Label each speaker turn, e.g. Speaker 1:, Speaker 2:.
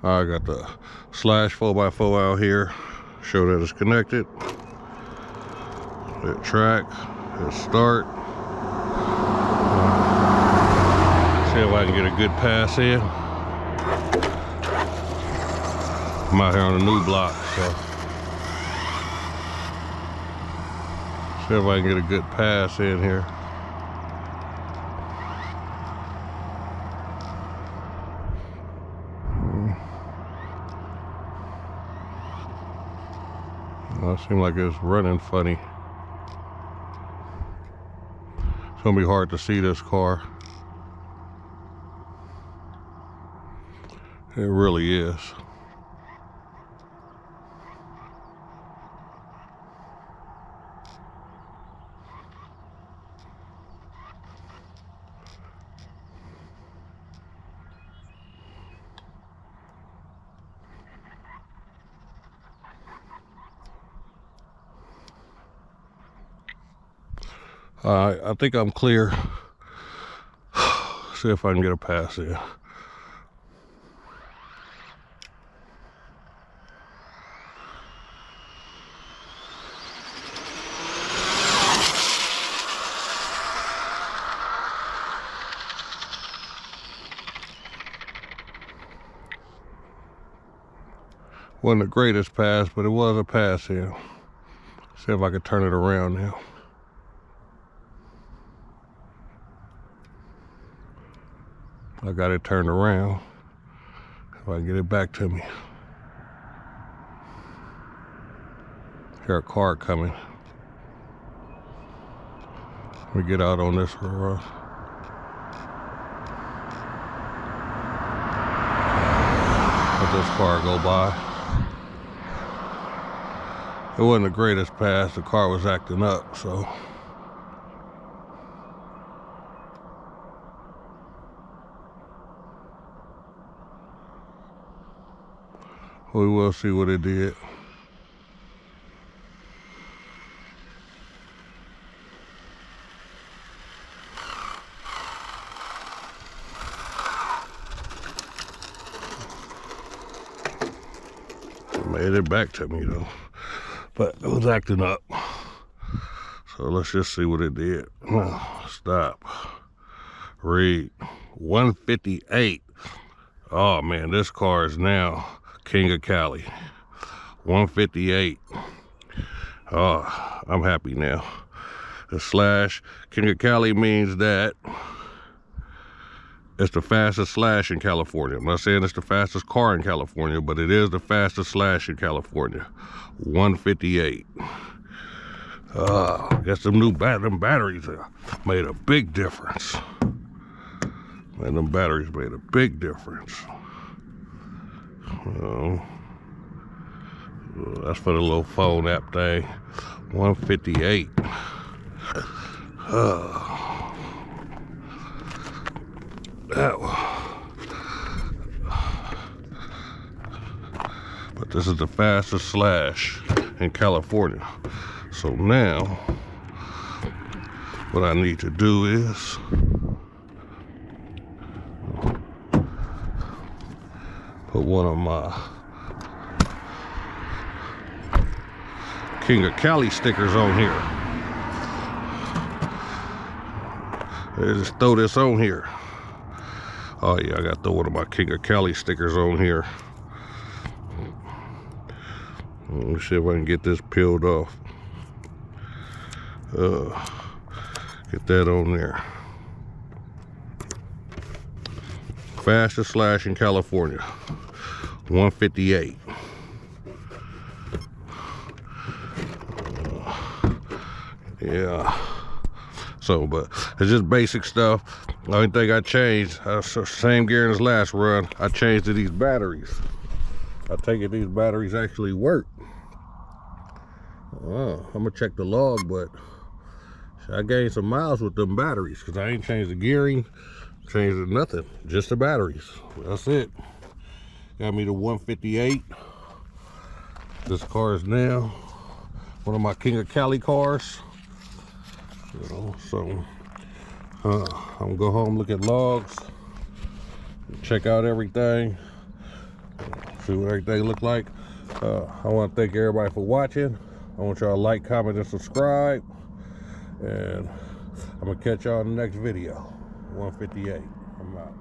Speaker 1: I got the slash 4x4 out here. Show that it's connected. Hit track. Hit start. See if I can get a good pass in. I'm out here on a new block, so see if I can get a good pass in here. It seems like it's running funny. It's gonna be hard to see this car. It really is. I think I'm clear. See if I can get a pass in. Wasn't the greatest pass, but it was a pass in. See if I can turn it around now. I got it turned around. If I can get it back to me. Hear a car coming. Let me get out on this road. Let this car go by. It wasn't the greatest pass. The car was acting up, so. We will see what it did. It made it back to me though, but it was acting up. So let's just see what it did. Stop. Read. 158. Oh man, this car is now King of Cali. 158. Oh, I'm happy now. The slash King of Cali means that it's the fastest slash in California. I'm not saying it's the fastest car in California, but it is the fastest slash in California. 158. I guess them new batteries made a big difference. Man, them batteries made a big difference. That's for the little phone app thing. 158. But this is the fastest slash in California. So now what I need to do is put one of my King of Cali stickers on here. Just throw this on here. Oh yeah, I gotta throw one of my King of Cali stickers on here. Let me see if I can get this peeled off. Get that on there. Fastest slash in California. 158. Yeah. So, but it's just basic stuff. The only thing I changed, same gear in his last run, I changed to these batteries. I take it these batteries actually work. I'm gonna check the log, but I gained some miles with them batteries because I ain't changed the gearing, changed nothing, just the batteries. That's it. Got me to 158. This car is now one of my King of Cali cars. You know, so I'm gonna go home, look at logs, check out everything, See what everything look like. I want to thank everybody for watching. I want y'all to like, comment, and subscribe. And I'm going to catch y'all in the next video. 158. I'm out.